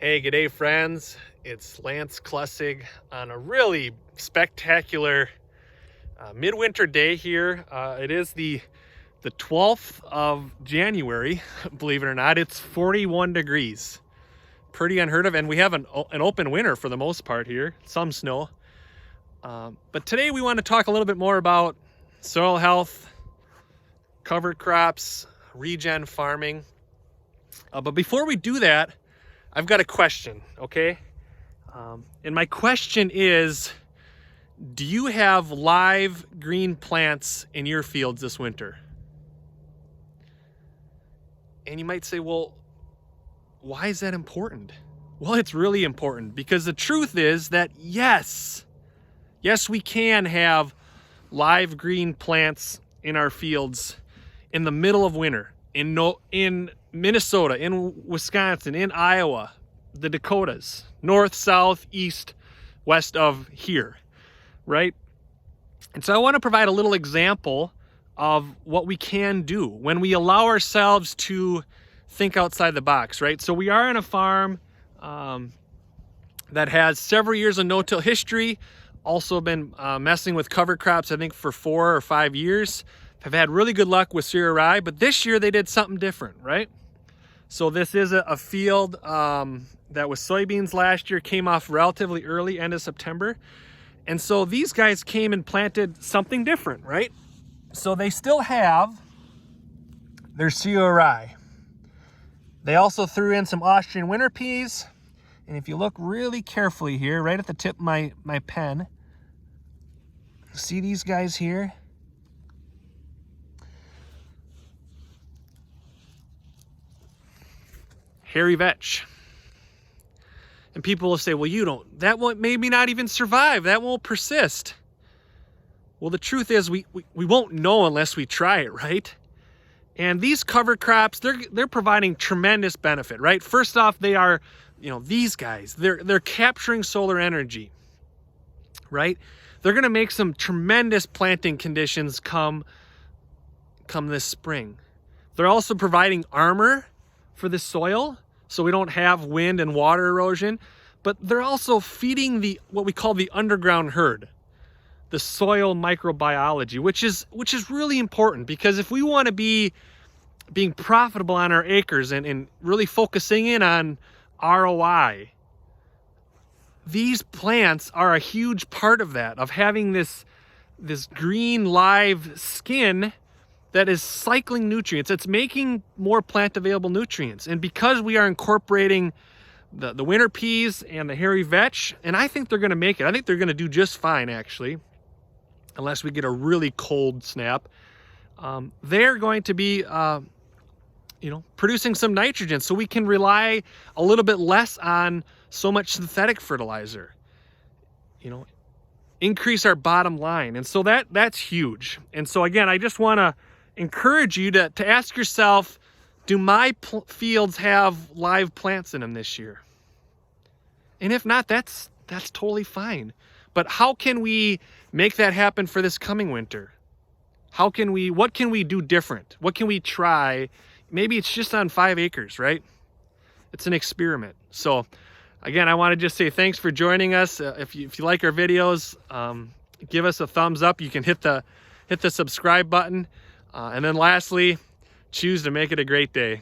Hey, g'day friends. It's Lance Klessig on a really spectacular midwinter day here. It is the 12th of January, believe it or not. It's 41 degrees. Pretty unheard of, and we have an open winter for the most part here. Some snow. But today we want to talk a little bit more about soil health, cover crops, regen farming. But before we do that, I've got a question, okay? And my question is, do you have live green plants in your fields this winter? And you might say, well, why is that important? Well, it's really important because the truth is that yes, we can have live green plants in our fields in the middle of winter, in Minnesota, in Wisconsin, in Iowa, the Dakotas, north, south, east, west of here, right? And so I want to provide a little example of what we can do when we allow ourselves to think outside the box, right? So we are on a farm that has several years of no-till history, also been messing with cover crops, I think, for 4 or 5 years. Have had really good luck with cereal rye, but this year they did something different, right? So this is a field that was soybeans last year, came off relatively early, end of September. And so these guys came and planted something different, right? So they still have their cereal rye. They also threw in some Austrian winter peas. And if you look really carefully here, right at the tip of my pen, see these guys here? Hairy vetch. And people will say, well, that won't maybe not even survive. That won't persist. Well, the truth is we won't know unless we try it, right? And these cover crops, they're providing tremendous benefit, right? First off, they are, these guys, they're capturing solar energy, right? They're going to make some tremendous planting conditions come this spring. They're also providing armor for the soil, so we don't have wind and water erosion, but they're also feeding what we call the underground herd, the soil microbiology, which is really important, because if we want to be being profitable on our acres and really focusing in on ROI, these plants are a huge part of that, of having this green live skin that is cycling nutrients. It's making more plant available nutrients. And because we are incorporating the winter peas and the hairy vetch, and I think they're gonna make it. I think they're gonna do just fine, actually, unless we get a really cold snap. They're going to be, producing some nitrogen, so we can rely a little bit less on so much synthetic fertilizer, increase our bottom line. And so that's huge. And so again, I just wanna encourage you to ask yourself, do my fields have live plants in them this year? And if not, that's totally fine. But how can we make that happen for this coming winter? What can we do different? What can we try? Maybe it's just on 5 acres, right? It's an experiment. So again, I want to just say thanks for joining us. If you like our videos, give us a thumbs up. You can hit the subscribe button. And then lastly, choose to make it a great day.